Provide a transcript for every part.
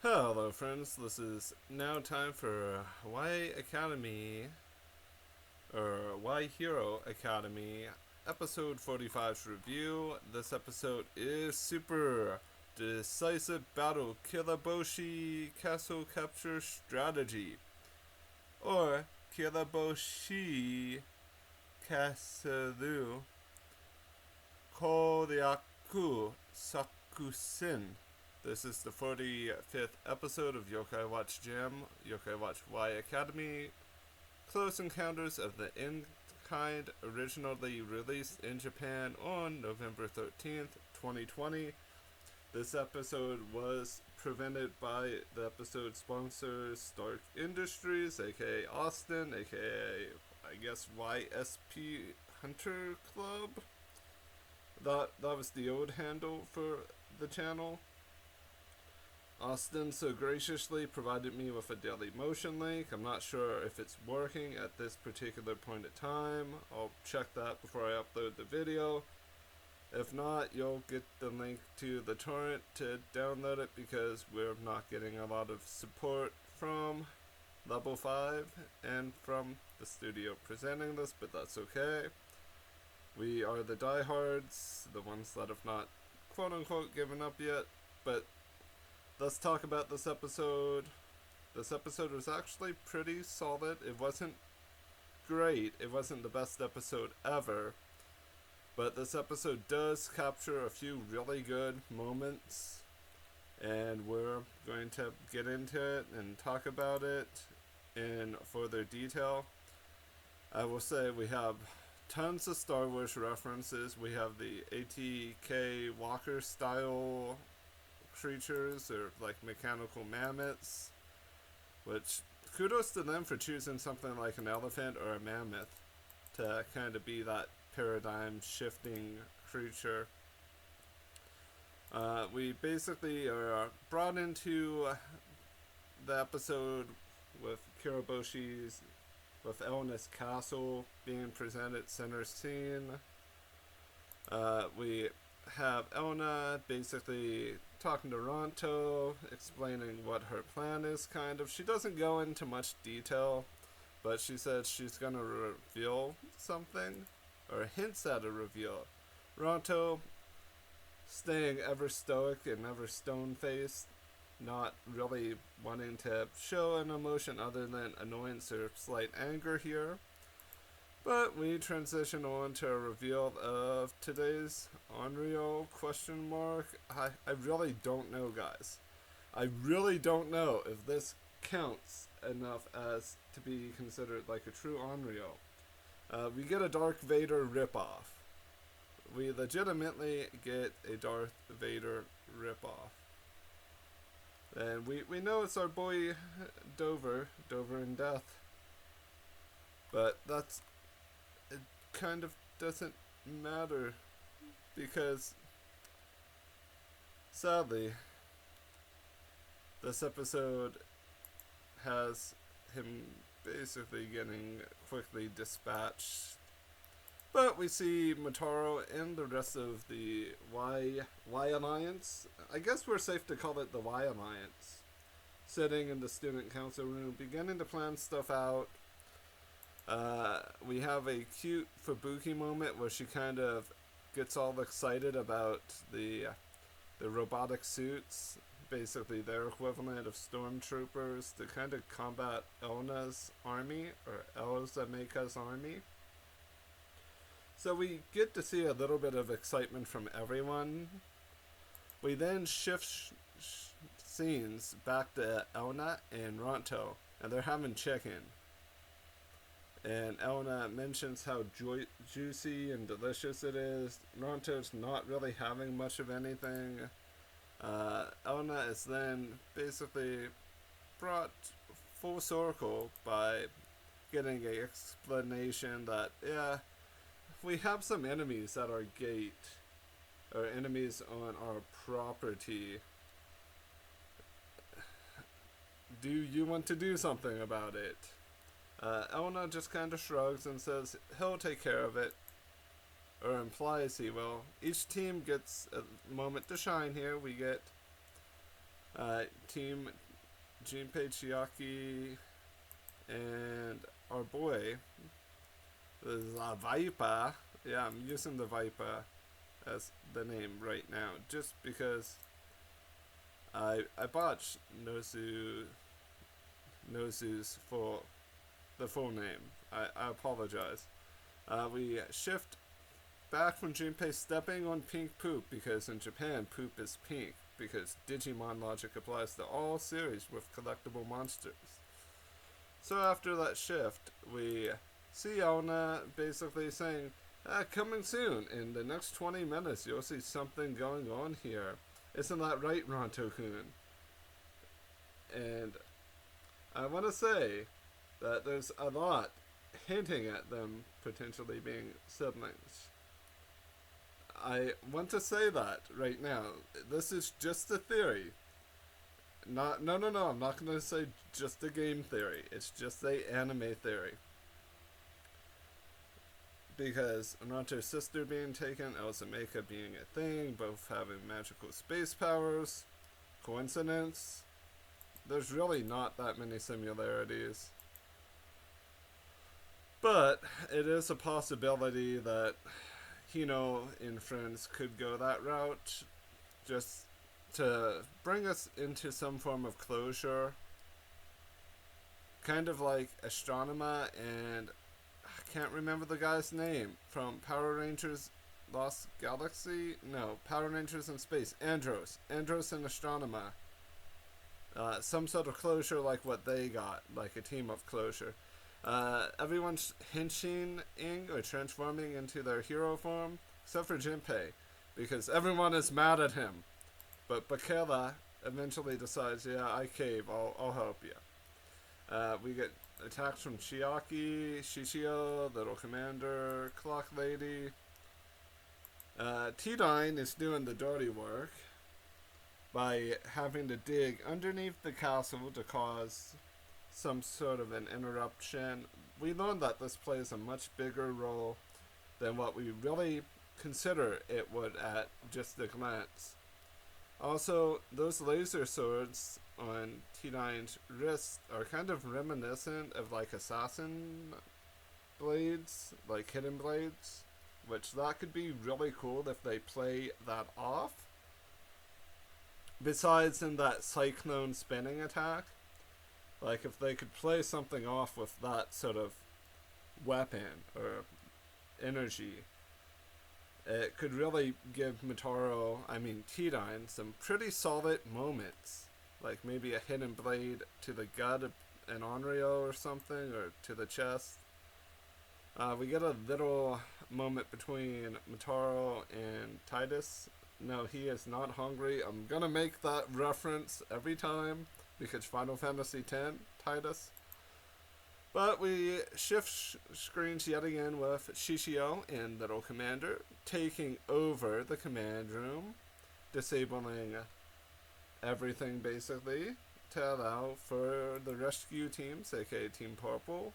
Hello friends, this is now time for Y Academy, or Y Hero Academy, episode 45's review. This episode is Super Decisive Battle Kiraboshi Castle Capture Strategy, or Kiraboshi Kasuru Koryaku Sakusen. This is the 45th episode of Yokai Watch Jam, Yokai Watch Y Academy, Close Encounters of the In-Kind, originally released in Japan on November 13th, 2020. This episode was presented by the episode sponsor Stark Industries, aka Austin, aka, I guess, YSP Hunter Club. That was the old handle for the channel. Austin so graciously provided me with a daily motion link. I'm not sure if it's working at this particular point in time. I'll check that before I upload the video. If not, you'll get the link to the torrent to download it because we're not getting a lot of support from Level 5 and from the studio presenting this, but that's okay. We are the diehards, the ones that have not quote-unquote given up yet, but let's talk about this episode. This episode was actually pretty solid. It wasn't great. It wasn't the best episode ever. But this episode does capture a few really good moments. And we're going to get into it and talk about it in further detail. I will say we have tons of Star Wars references. We have the ATK Walker style creatures, or like mechanical mammoths, which kudos to them for choosing something like an elephant or a mammoth to kind of be that paradigm shifting creature. We basically are brought into the episode with Kiriboshi's, with Elna's castle being presented center scene. We have Elna basically talking to Ronto, explaining what her plan is, kind of. She doesn't go into much detail, but she says she's gonna reveal something, or hints at a reveal. Ronto staying ever stoic and ever stone-faced, not really wanting to show an emotion other than annoyance or slight anger here. But we transition on to a reveal of today's Unreal question mark. I really don't know, guys. I really don't know if this counts enough as to be considered like a true Unreal. We get a Darth Vader ripoff. We legitimately get a Darth Vader ripoff. And we know it's our boy Dober in death. But that's... it kind of doesn't matter, because sadly this episode has him basically getting quickly dispatched. But we see Motaro and the rest of the Y Alliance, I guess we're safe to call it the Y Alliance, sitting in the student council room beginning to plan stuff out. We have a cute Fubuki moment where she kind of gets all excited about the robotic suits, basically their equivalent of stormtroopers, to kind of combat Elna's army, or Elza Meika's army. So we get to see a little bit of excitement from everyone. We then shift scenes back to Elna and Ronto, and they're having chicken. And Elna mentions how juicy and delicious it is. Ronto's not really having much of anything. Elna is then basically brought full circle by getting an explanation that, yeah, we have some enemies at our gate, or enemies on our property. Do you want to do something about it? Elna just kind of shrugs and says he'll take care of it, or implies he will. Each team gets a moment to shine here. We get Team Junpei Chiaki and our boy, the Viper. Yeah, I'm using the Viper as the name right now, just because I botched Nozu's for the full name. I apologize. We shift back from Junpei stepping on pink poop, because in Japan poop is pink, because Digimon logic applies to all series with collectible monsters. So after that shift, we see Elna basically saying, coming soon, in the next 20 minutes you'll see something going on here. Isn't that right, Ronto-kun? And I want to say that there's a lot hinting at them potentially being siblings. I want to say that right now. This is just a theory. No, I'm not going to say just a game theory. It's just a anime theory. Because Naruto's sister being taken, Elsameka being a thing, both having magical space powers. Coincidence? There's really not that many similarities. But it is a possibility that Hino and friends could go that route, just to bring us into some form of closure. Kind of like Astronema and I can't remember the guy's name from Power Rangers Lost Galaxy? No, Power Rangers in Space. Andros and Astronema. Some sort of closure like what they got, like a team-up closure. Everyone's henching or transforming into their hero form, except for Junpei, because everyone is mad at him. But Bakela eventually decides, yeah, I cave, I'll help you. We get attacks from Chiaki, Shishio, Little Commander, Clock Lady. T-Dine is doing the dirty work by having to dig underneath the castle to cause some sort of an interruption. We learned that this plays a much bigger role than what we really consider it would at just a glance. Also, those laser swords on T-Dine's wrist are kind of reminiscent of like assassin blades, like hidden blades, which that could be really cool if they play that off. Besides in that cyclone spinning attack, like if they could play something off with that sort of weapon or energy, it could really give T-Dine some pretty solid moments. Like maybe a hidden blade to the gut of an Onryo or something, or to the chest. We get a little moment between Motaro and Titus. No, he is not hungry. I'm gonna make that reference every time, because Final Fantasy X, Titus. But we shift screens yet again with Shishio and Little Commander taking over the command room, disabling everything basically to allow for the rescue teams, aka Team Purple,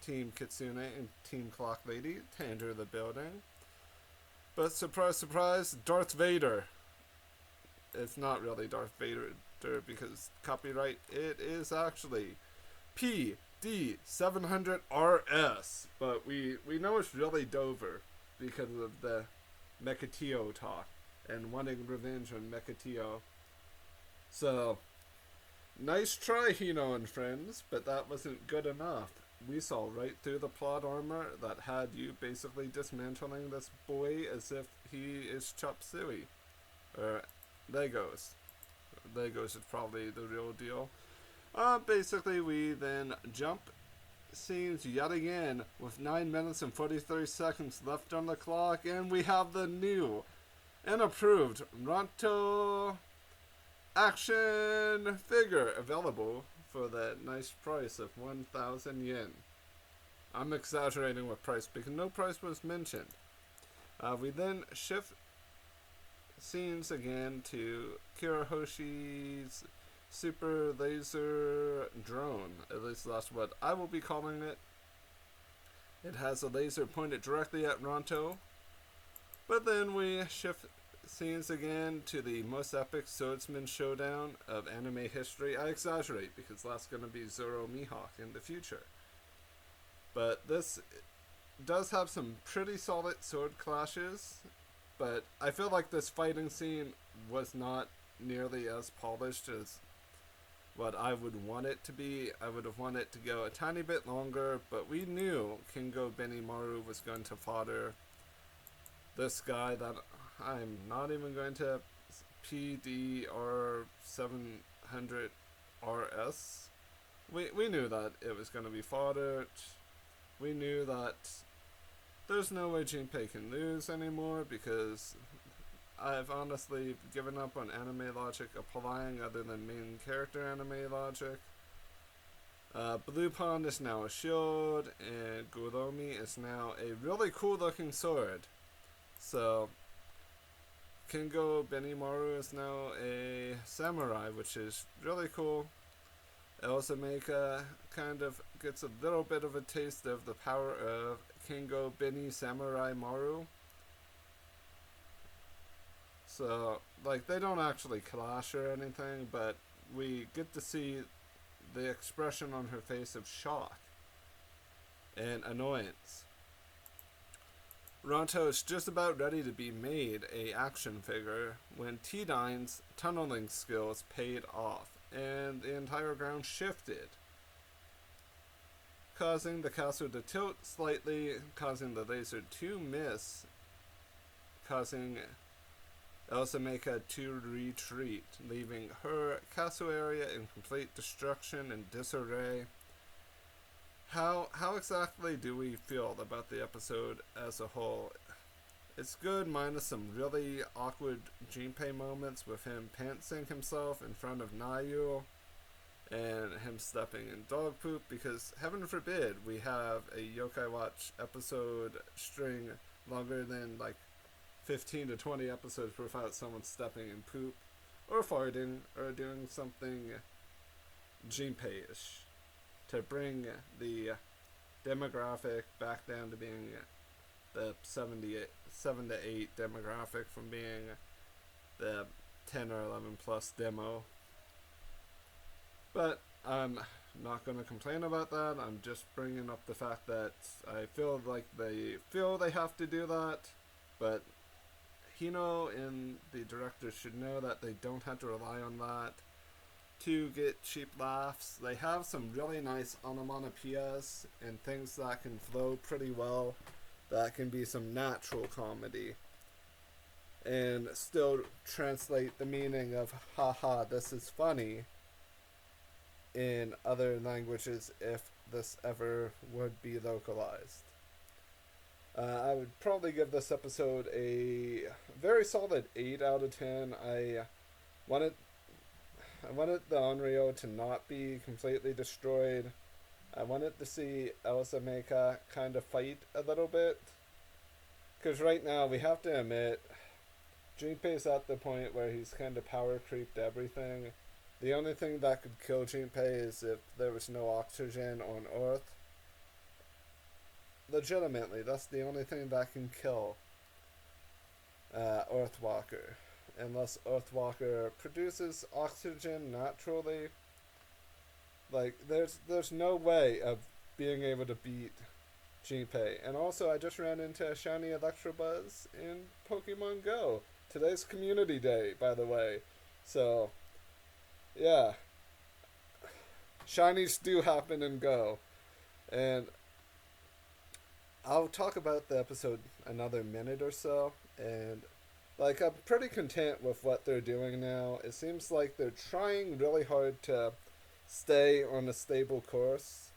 Team Kitsune, and Team Clock Lady to enter the building. But surprise, surprise, Darth Vader. It's not really Darth Vader because copyright, it is actually PD700RS. But we know it's really Dover because of the Mekatio talk and wanting revenge on Mekatio. So, nice try, Hino and friends, but that wasn't good enough. We saw right through the plot armor that had you basically dismantling this boy as if he is Chop Suey. Or Legos. Legos is probably the real deal. Basically, we then jump scenes yet again with 9 minutes and 43 seconds left on the clock, and we have the new and approved Ronto action figure available for that nice price of 1,000 yen. I'm exaggerating with price because no price was mentioned. We then shift scenes again to Kirihoshi's super laser drone. At least that's what I will be calling it. It has a laser pointed directly at Ronto. But then we shift scenes again to the most epic swordsman showdown of anime history. I exaggerate because that's going to be Zoro Mihawk in the future. But this does have some pretty solid sword clashes, but I feel like this fighting scene was not nearly as polished as what I would want it to be. I would have wanted it to go a tiny bit longer, but we knew Kengo Benimaru was going to fodder this guy that I'm not even going to PDR 700 RS. We knew that it was going to be foddered. We knew that there's no way Junpei can lose anymore because I've honestly given up on anime logic applying other than main character anime logic. Blue Pond is now a shield, and Guromi is now a really cool looking sword. So, Kengo Benimaru is now a samurai, which is really cool. Elsameka kind of gets a little bit of a taste of the power of Kengo Beni Samurai Maru. So, like, they don't actually clash or anything, but we get to see the expression on her face of shock and annoyance. Ronto is just about ready to be made a action figure when T-Dine's tunneling skills paid off and the entire ground shifted, causing the castle to tilt slightly, causing the laser to miss, causing Elsameka to retreat, leaving her castle area in complete destruction and disarray. How exactly do we feel about the episode as a whole? It's good minus some really awkward Junpei moments with him pantsing himself in front of Nayu and him stepping in dog poop, because heaven forbid we have a Yokai Watch episode string longer than like 15 to 20 episodes without someone stepping in poop or farting or doing something Junpei-ish to bring the demographic back down to being the 7 to 8 demographic from being the 10 or 11 plus demo. But I'm not going to complain about that. I'm just bringing up the fact that I feel like they have to do that, but Hino and the director should know that they don't have to rely on that to get cheap laughs. They have some really nice onomatopoeias and things that can flow pretty well, that can be some natural comedy and still translate the meaning of haha this is funny in other languages if this ever would be localized. I would probably give this episode a very solid 8 out of 10. I wanted the Onryo to not be completely destroyed. I wanted to see Elsameka kind of fight a little bit. Because right now, we have to admit, Junpei's at the point where he's kind of power creeped everything. The only thing that could kill Junpei is if there was no oxygen on Earth. Legitimately, that's the only thing that can kill Earthwalker. Unless Earthwalker produces oxygen naturally. Like, there's no way of being able to beat Junpei. And also, I just ran into a shiny Electabuzz in Pokemon Go. Today's Community Day, by the way. So, yeah. Shinies do happen in Go. And I'll talk about the episode another minute or so. And, like, I'm pretty content with what they're doing now. It seems like they're trying really hard to stay on a stable course.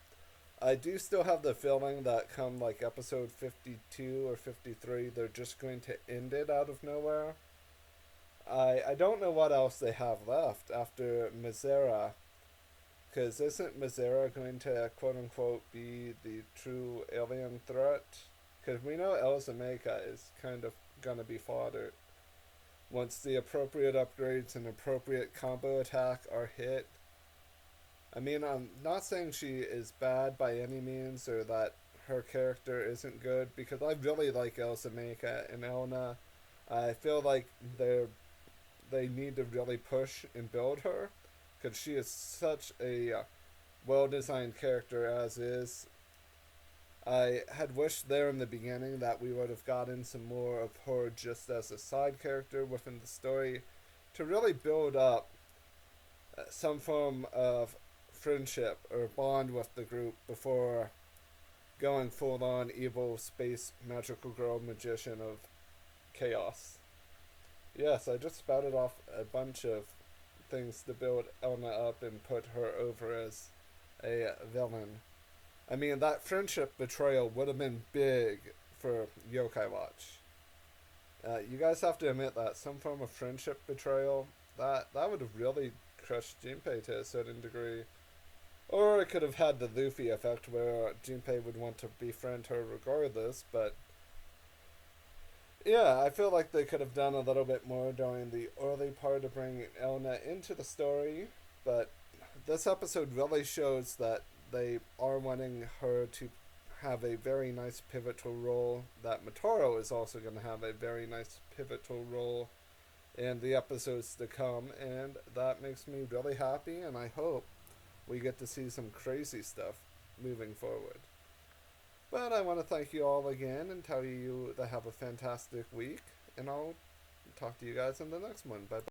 I do still have the feeling that come like episode 52 or 53, they're just going to end it out of nowhere. I don't know what else they have left after Mizera, because isn't Mizera going to quote unquote be the true alien threat? Because we know Elsameka is kind of gonna be foddered once the appropriate upgrades and appropriate combo attack are hit. I mean, I'm not saying she is bad by any means or that her character isn't good, because I really like Elsameka and Elna. I feel like they need to really push and build her, because she is such a well-designed character as is. I had wished there in the beginning that we would have gotten some more of her just as a side character within the story to really build up some form of friendship or bond with the group before going full on evil space magical girl magician of chaos. Yes, I just spouted off a bunch of things to build Elna up and put her over as a villain. I mean, that friendship betrayal would have been big for Yokai Watch. You guys have to admit that some form of friendship betrayal, that would have really crushed Junpei to a certain degree. Or it could have had the Luffy effect where Junpei would want to befriend her regardless, but yeah, I feel like they could have done a little bit more during the early part of bringing Elna into the story, but this episode really shows that they are wanting her to have a very nice pivotal role, that Motaro is also going to have a very nice pivotal role in the episodes to come, and that makes me really happy, and I hope we get to see some crazy stuff moving forward. But I want to thank you all again and tell you to have a fantastic week, and I'll talk to you guys in the next one. Bye bye.